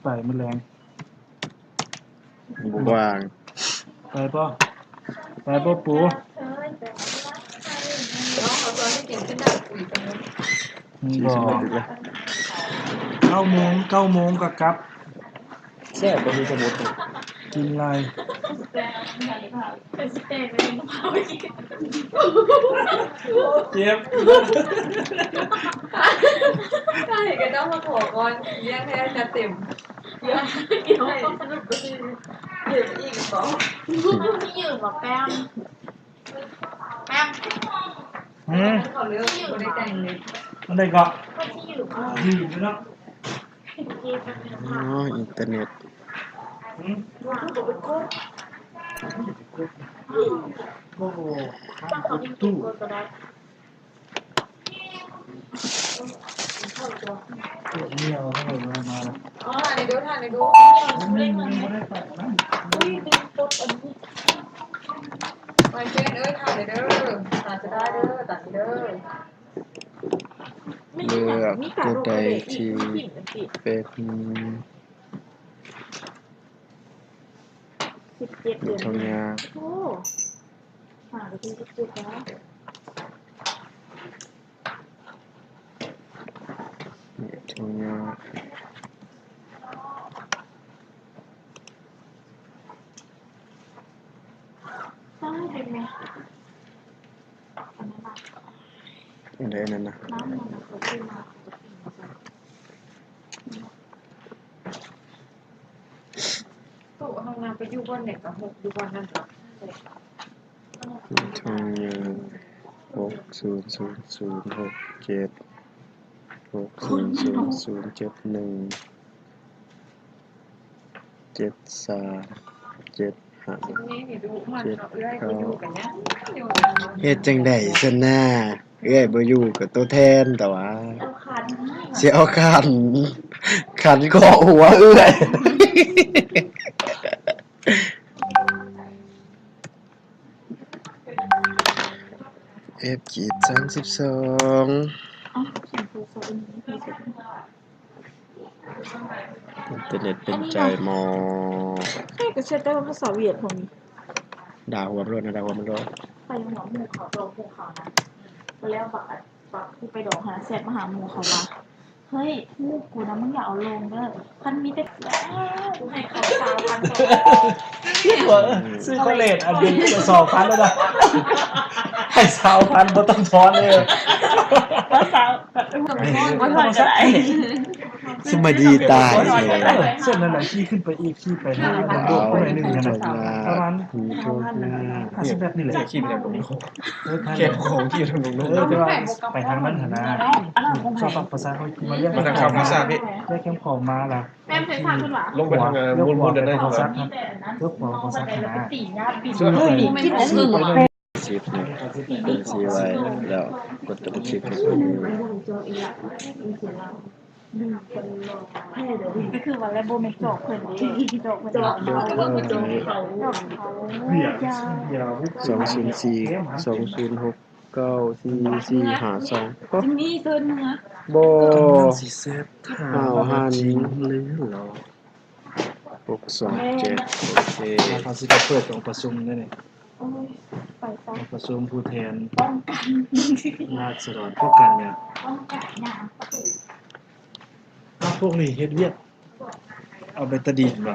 ไปมันแรง บ่ว่าง ไปป่ะไปป่ะปู น้องเขาตอนที่กินขึ้นดับปุ๋ยกันเลย บ่40นาทีแล้ว 9 โมงก็กลับ แซ่บบ่มีสมุด กินไร เป็นสเต็กเลยมะพร้าวไม่กิน เจ็บ ใช่ก็ต้องมาขอก่อนเลี้ยงให้จะเต็มเยอะกินให้สนุกก็ดีเดี๋ยวอีกสอง ที่ยืนบอกแป้มแป้ม เขาเลือกไม่ได้แต่งเลย มันได้ก็ ก็ที่ยืนก็ ยืนไปเนาะ ที่เป็นเนื้อ อ๋ ผ้า ออินเทอร์เน็ต ดูดูเป็นกุ้ง โอ้โห ถ้าเขาดิ้นกินก็ได้ เหี่ยวเท่าไหร่มาแล้ว อ๋อทานในดูทานในดู ไม่ได้ไปนะ อุ้ยดิ้นตุ๊ดอันนี้ มาเช่นทานเลยเด้อทานจะได้เด้อตัดเด้อ เลือกตัวใดที่เป็น 17 เดือน ช่องยา โอ้หาไปที่17แล้ว ช่องยา ได้เป็นไหมอันนั้นอันใดนั่นน่ะ น้ำมันเขาขึ้นมา ตู้ห้องน้ำไปอยู่บนเด็กกับหกอยู่บนนั่นกับ ช่องยา600067 600071 7375 นี่นี่ดูมันเอื้อยไปอยู่กันยังอยู่ เฮ็ดจังได๋ซะนะเอ้ยบ่อยู่กับตัวแทนแต่ว่า เอาคัน สิเอาขันคอหัวเอื้อย F ขีด32 อ๋อเขียนตัวโซนนี้พี่สุด อินเทอร์เน็ตเป็นใจหมอ ใช่ก็เชื่อได้ว่าภาษาเวียดผม ด่าหัวมันโลดนะด่าหัวมันโลด ไปหัวหมูเขาโดนภูเขานะไปแล้วบักที่ไปดอกหาแซดมาหาหมูเขาว่าเฮ้ยมูกกูนะมึงอย่าเอาลงเด้อพันมีแต่กูให้เขาสาวพันสอง ซื้อคอเลตอันเดียวจะ2,000แล้วนะให้2,000บ่ต้องทอนเลย ภาษาภาษาจะได้ สมดีตาย เส้นนั่นแหละขี้ขึ้นไปอีกขี้ไปนะมันโดดไปหนึ่งขนาดประมาณ หูโชคหน้า 50แบบนี่แหละ ขี้ไปแล้วตรงนี้ เก็ เก็ บบ ของที่ตรงนู้น แต่ว่าไปทางนั้นหนาชอบภาษาเขามาเรียก มาทางคำภาษาพี่ เรียกแคมป์ของมาล่ะ แม่เคยฟังขึ้นหรอ ลงไปทางมุนๆได้ ข ค อ รั ซั บ กครับเพื่อความของซักหนา ตีหน้าปิด เสื้อ ที่นั่นคือ ชิปเนี่ยเป็นสีไว้แล้วกดตัวชิปให้ดู ก็คือวันแรกโบเมกจอกเพิ่นจอกมันจอกเขาจอกเขา เดี๋ยว 204 206 9442ก็ ที่นี่เกินเนื้อ บ่ สีเซ็ตถา อ้าว ว่า หัน จริง หรือหรอ627โอเค เขาสิจะเปิดองค์ประชุมนี่นี่ โอ้ยไปซะ องค์ประชุมผู้แทน ป้องกัน ราษฎรพวกกันเนี่ย ป้องกันน้ พวกนี้เฮ็ดเวียกเอาเบตาดีนบ่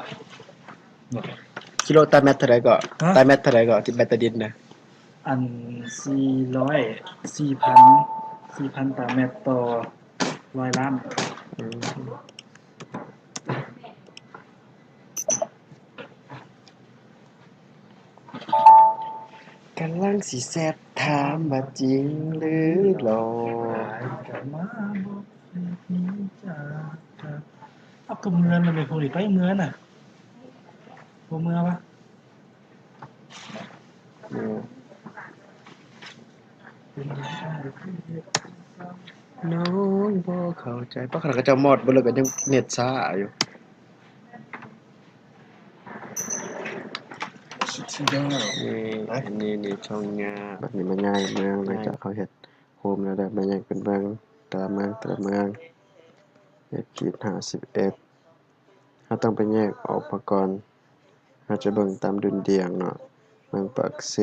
กิโลตาแมตเท่าไหร่ก็ตาแมตเท่าไหร่ก็ที่แบตเตอรี่นะ อัน400 4,000 ตาแมตต่อ100 ล้าน กำลังสิแซบถามว่าจริงหรือหลอก กลับมาบอกนี้จ้าเอาก็เมือนมันเป็นพวกนี้ไปเมือนน่ะบ่เมือปะ น้องบ่เข้าใจเพราะขนาดก็จะหมดบ่เลยก็ยังเน็ตช้าอยู่ นี่ช่องงาแบบนี้มันง่ายเมืองหลังจากเขาเฮ็ดโฮมแล้วได้มันยังเป็นเมืองแต่ละเมืองเฮ็ดขีด51 เราต้องไปแยกออกมาก่อนเราจะเบิ่งตามดุลเดียงเนาะเมืองปากเซ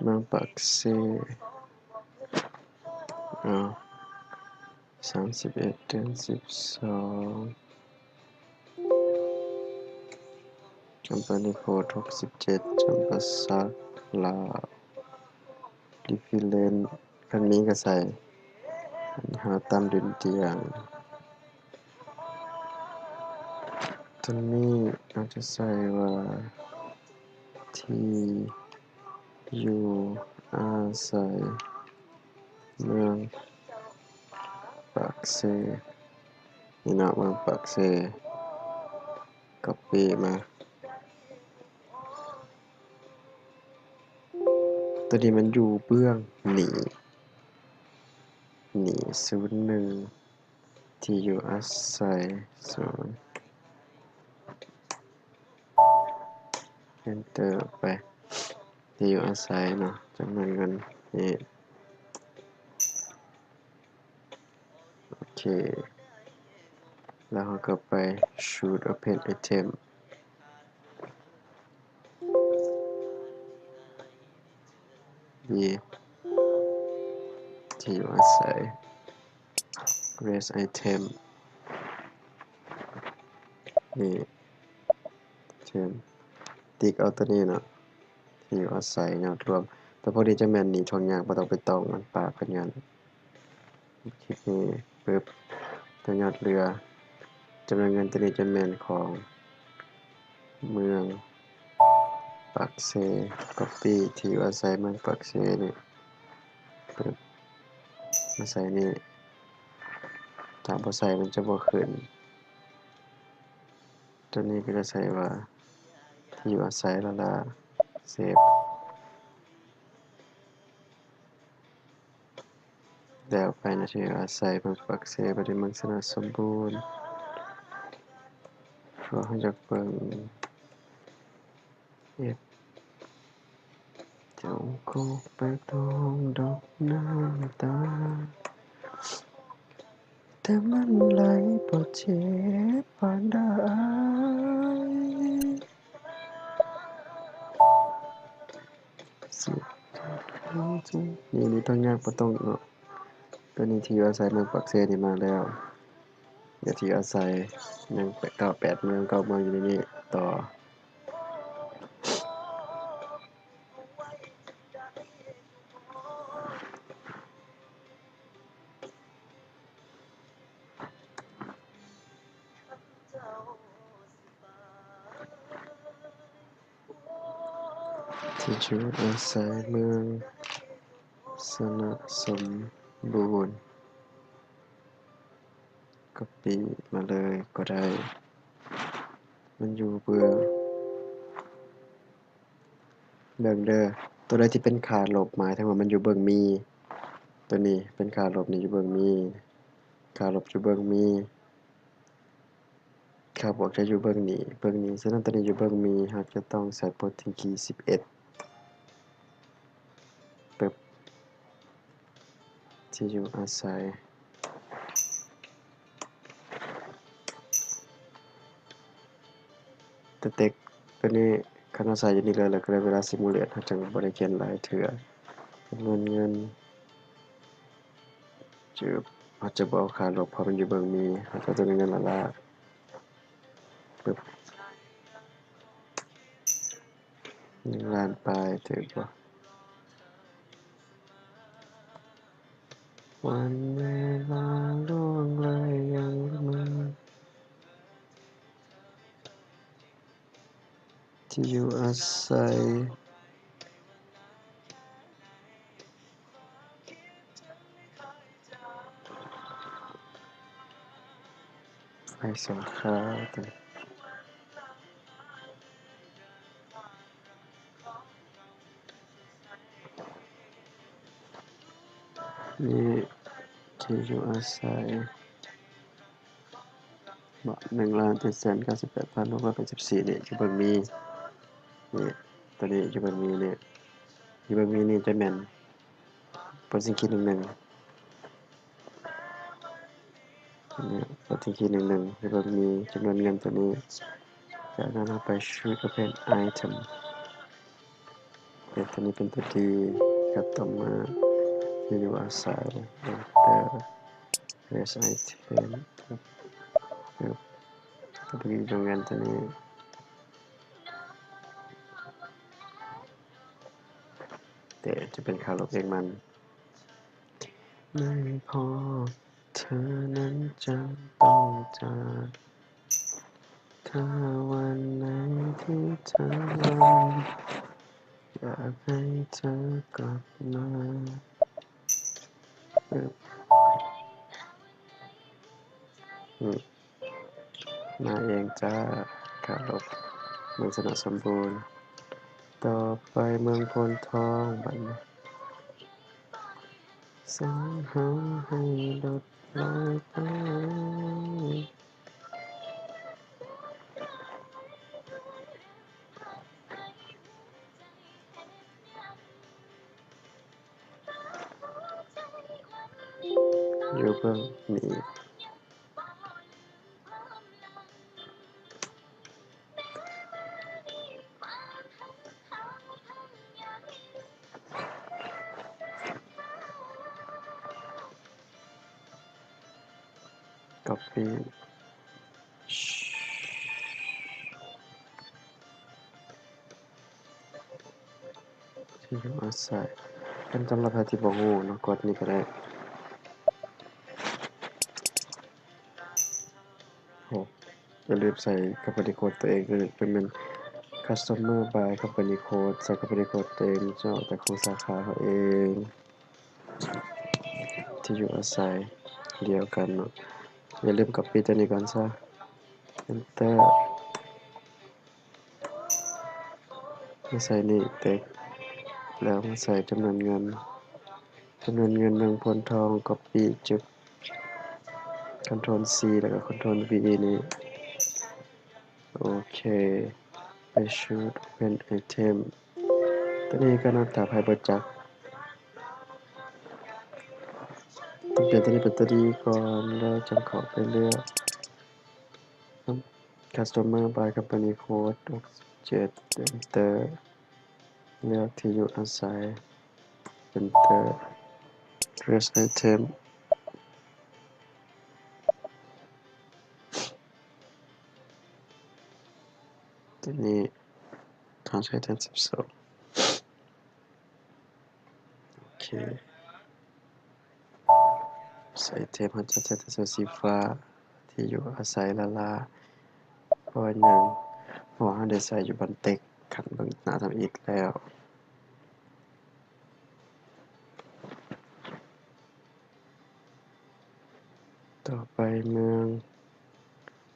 เมืองปากเซอ้าว31 เดือน 12จำปานิโพธิ์67จำปาสักลาวดิฟิเลนคันนี้ก็ใส่หาตามดุลเดียงตัวนี้เราจะใส่ว่าที่อยู่อาศัยเมืองปากเซนี่เนาะเมืองปากเซcopy มาตัวนี้มันอยู่เบื้องหนี01ที่อยู่อาศัย0 enter ไปที่อยู่อาศัยเนาะจำนวนเงินนี่โอเคแล้วเราก็ไป shoot open item นี่ที่อยู่อาศัย raise item นี่ item ติ๊กเอาตัวนี้เนาะที่อยู่อาศัยยอดรวมแต่พอดีจะแม่นหนีทองยางบ่ต้องไปตองมันปากกันยันคลิปนี้ปึ๊บตัวยอดเรือจำนวนเงินตัวนี้จะแม่นของเมืองปากเซ copy ที่อยู่อาศัยเมืองปากเซนี่ปึ๊บมาใส่นี่ถ้าบ่ใส่มันจะบ่ขึ้นตัวนี้ก็จะใส่ว่าที่อยู่อาศัยแล้วล่ะเซฟแล้วไปนะที่อยู่อาศัยเมืองปากเซบ่ได้เมืองสนาสมบูรณ์เพราะเราอยากเบิ่งเอ็ดเจ้าคงไปตองดอกน้ำตาแต่มันไหลบ่เจ็บปานใดสินี่ต้องยากบ่ต้องเนาะตัวนี้ที่อยู่อาศัยเมืองปากเซนี่มาแล้วเดี๋ยวที่อยู่อาศัยยัง98เมือง9เมืองอยู่ในนี้ต่อที่อยู่อาศัยเมืองสนะสมบูรณ์ copy มาเลยก็ได้มันอยู่เบื้องเด้อตัวใดที่เป็นค่าลบหมายถึงว่ามันอยู่เบื้องมีตัวนี้เป็นค่าลบนี่อยู่เบื้องมีค่าลบอยู่เบื้องมีค่าบวกจะอยู่เบื้องนี้ฉะนั้นตัวนี้อยู่เบื้องมีเราจะต้องใส่ Porting key 11ปึ๊บที่อยู่อาศัยตัวเต็กตัวนี้คันเราใส่อยู่นี่เลยแล้วก็เลยเวลาซิมูเลตเราจังบ่ได้เขียนหลายเทื่อจำนวนเงินจืบเราจะบ่เอาค่าลบเพราะมันอยู่เบื้องมีเราจะตัวเงินละลากปึ๊บ1 ล้านปลายถือบ่วันเวลาล่วงเลยยังมาที่อยู่อาศัยไฟสองขาตัวนี่ที่อยู่อาศัย1,798,684นี่อยู่เบิ่งมี นี่ตัวนี้อยู่เบิ่งมีเนี่ยอยู่เบิ่งมีนี่จะแม่นเปิดสิงคี11เนี่ยเปิดสิงคี11อยู่เบิ่งมีจำนวนเงินตัวนี้จากนั้นเราไป Shoot Open Item ตัวนี้เป็นตัวดีครับต่อมาที่อยู่อาศัยแต่ Raise Item ครับตัวนี้จำนวนเงินตัวนี้แต่จะเป็นค่าลบเองมันไม่พอเธอนั้นจะต้องจากถ้าวันไหนที่เธอรออยากให้เธอกลับมามาเองจ้าค่าลบเมืองสนสมบูรณ์ต่อไปเมืองพลทองบัดนี้สังหาให้ลดลอยไปอยู่เบื้องนี้ copy ที่อยู่อาศัยเป็นสำหรับใครที่บ่ฮู้เนาะกดนี่ก็ได้โอ้อย่าลืมใส่ company code ตัวเองคือเป็น customer by company code ใส่ company code ตัวเองจะออกจากของสาขาเขาเองที่อยู่อาศัยเดียวกันเนาะอย่าลืม copy ตัวนี้ก่อนซะ enter มาใส่นี่เต็กแล้วมาใส่จำนวนเงินเมืองพลทอง copy จุด Ctrl C แล้วก็ Ctrl V นี่โอเคไป Shoot Open Item ตัวนี้ก็น่าจะภายบริจักต้องเปลี่ยนตัวนี้เป็นตัวดีก่อนแล้วจำเข้าไปเลือก Customer by Company Code 67 Enter เลือกที่อยู่อาศัย Enter Dress Item ตัวนี้ทางใช้แทน12โอเคใส่เทปมันจะใช้แต่สีฟ้าที่อยู่อาศัยละลาเพราะว่าอย่างเพราะว่าเราได้ใส่อยู่บนเต็กขันเบิ่งหน้าทำอีกแล้วต่อไปเมือง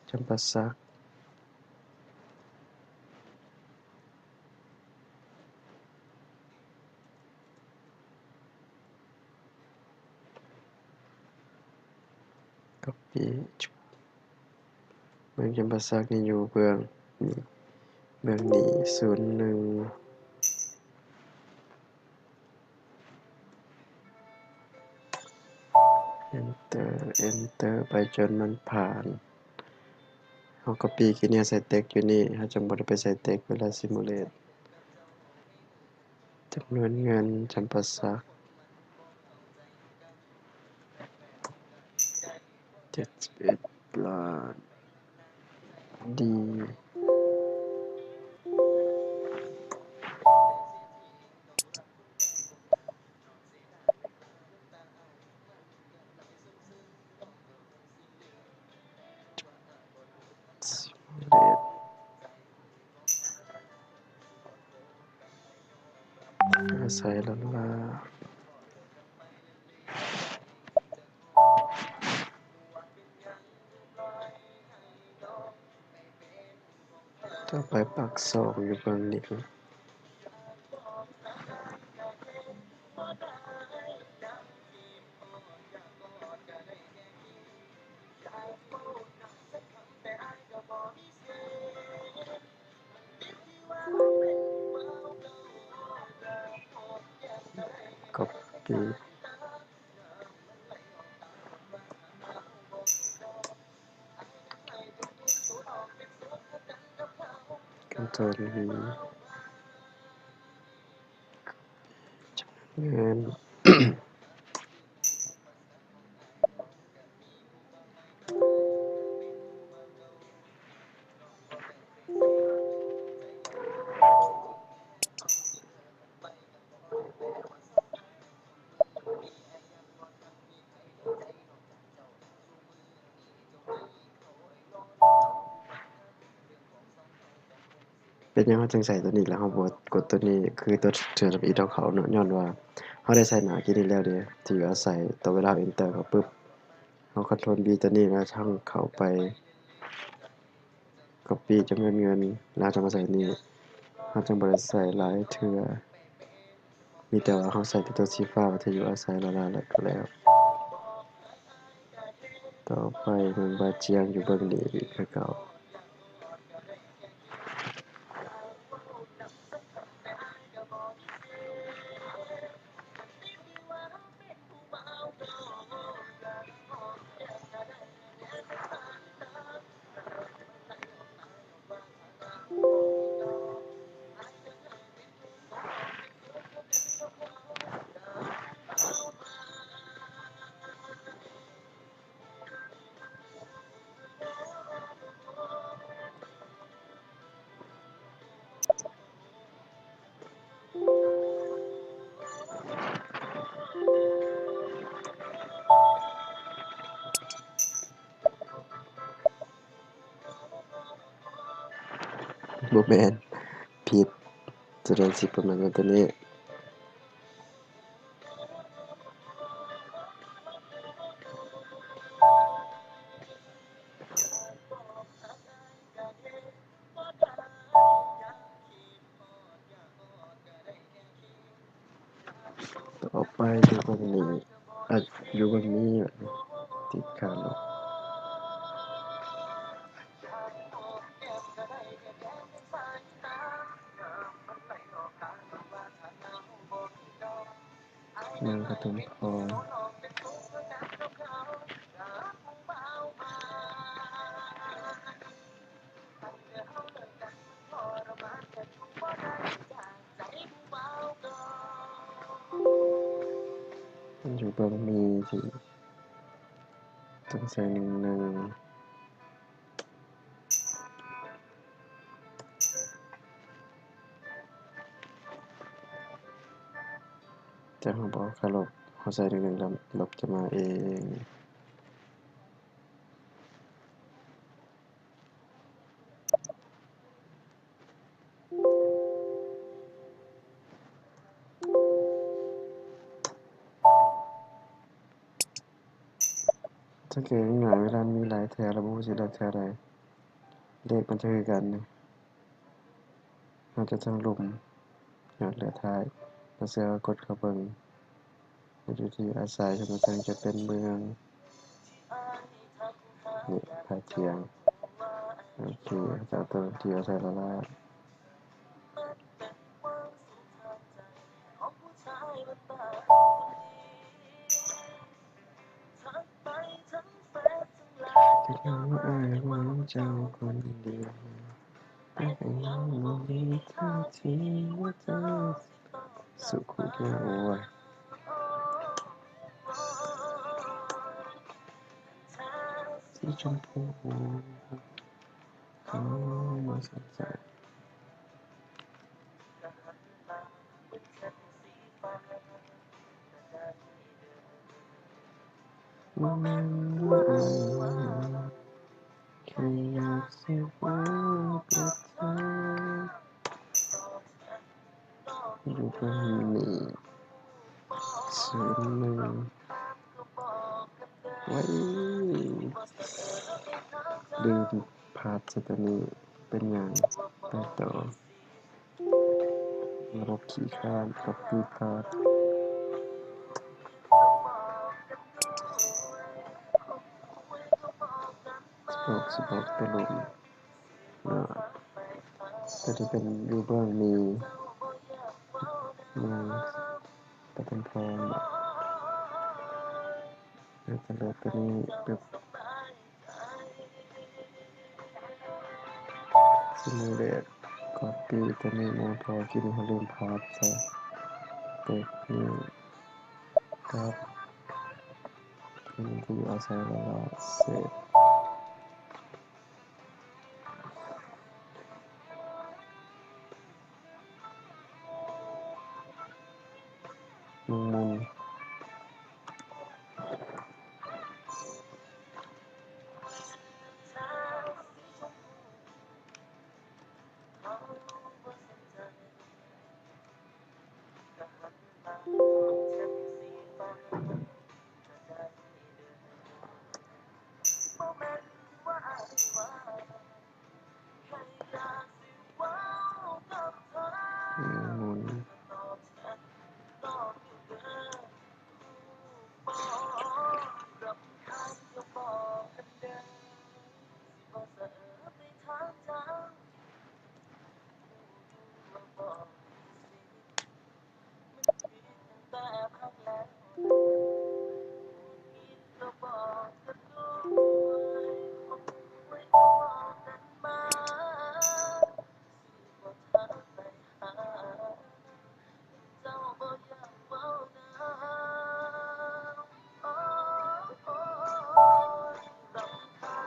จำปาสักก็ปีเมืองจำปาสักนี่อยู่เบื้องนี้01 Enter ไปจนมันผ่านเราก็ปีกี่เนี่ยใส่เต็กอยู่นี่เราจงบ่ได้ไปใส่เต็กเวลาซิมูเลตจำนวนเงินจำปาสัก71 ล้านดีซิมูเลตใส่ละลาต่อไปปากสองอยู่เบื้องนี้ ดีคำตอบดีเงิน เป็นหยังเราจึงใส่ตัวนี้แล้วเราบ่กดตัวนี้คือตัวเทื่อทำอิฐของเขาเนาะย้อนว่าเราได้ใส่หน้าที่นี้แล้วเด้ที่ว่าใส่ต่อเวลา enter เข้าปึ๊บเรา Ctrl V ตัวนี้แล้วทั้งเข้าไป copy จำนวนเงินแล้วจะมาใส่นี่เราจังบ่ได้ใส่หลายเทื่อมีแต่ว่าเราใส่แต่ตัวสีฟ้าว่าที่อยู่อาศัยแล้วแล้วก็แล้วต่อไปมันบาเจียงอยู่เบิ่งนี้อีกคือเก่าบ่แม่นผิดแสดงสิประมาณว่าตัวนี้ต่อไปอยู่เบิ่งนี้อยู่เบิ่งนี้แบบนี้ติดขาลบนางปฐมพร มันอยู่เบิ่งมีที่ต้องใส่11แต่เราบ่เคารพเราใส่11แล้วลบจะมาเองสังเกตง่ายๆเวลามีหลายแถวแล้วบ่รู้สิเลือกแถวใดเลขมันจะคือกันนี่เราจะต้องลุ่มยอดเหลือท้ายแล้วเสือกดเข้าเบิ่งอยู่ที่อาศัยของมันจะเป็นเมืองนี่ภายเทียงโอเคจะเอาตัวที่อาศัยละลายที่เราอ้ายหวังเจ้าคนเดียวแต่ก็ยังบ่มีท่าทีว่าเจ้าสุขุเดียวโอ้ยสีชมพูเขามาสนใจว่าแม่นว่าอ้ายแค่อยากสิเว้ากับเธออยู่ตรงนี้01ไว้ลืมพาสสตัวนี้เป็นหยังไปต่อระบบขี้คร้าน copy path 16ตัวลงก็จะเป็นรูปเบื้องมีเมืองปฐมพร จะเลือกตัวนี้ปึ๊บสมูเลตคอปปี้ตัวนี้มาพอกินเขาลืมพาสใส่เต็กนี่ครับตัวนี้ที่อยู่อาศัยแล้วก็เสร็จมุน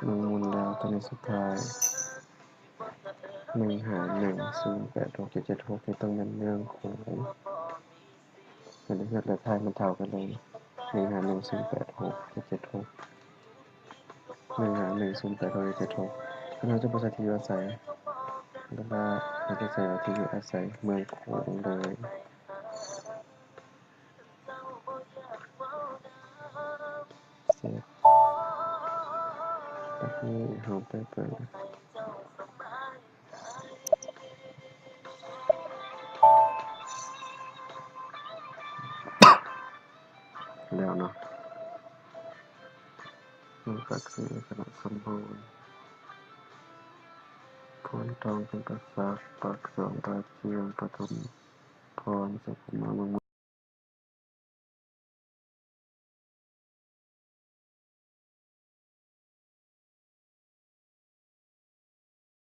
มุนมุนแล้วตัวนี้สุดท้าย151086776นี่ต้องเป็นเรื่องของมันเลือกและทายมันเท่ากันเลย151086776 151086776คือเราจะบ่ใช้ที่อยู่อาศัยแล้วก็เราจะใช้ที่อยู่อาศัยเมืองโขงเลยเสร็จแบบนี้เราไปเปิดแล้วเนาะมันก็คือขนาดสมบูรณ์โพนทองเป็นกษัตริย์ปักสองตาเจียงปฐมพรสุขุมมาเมือง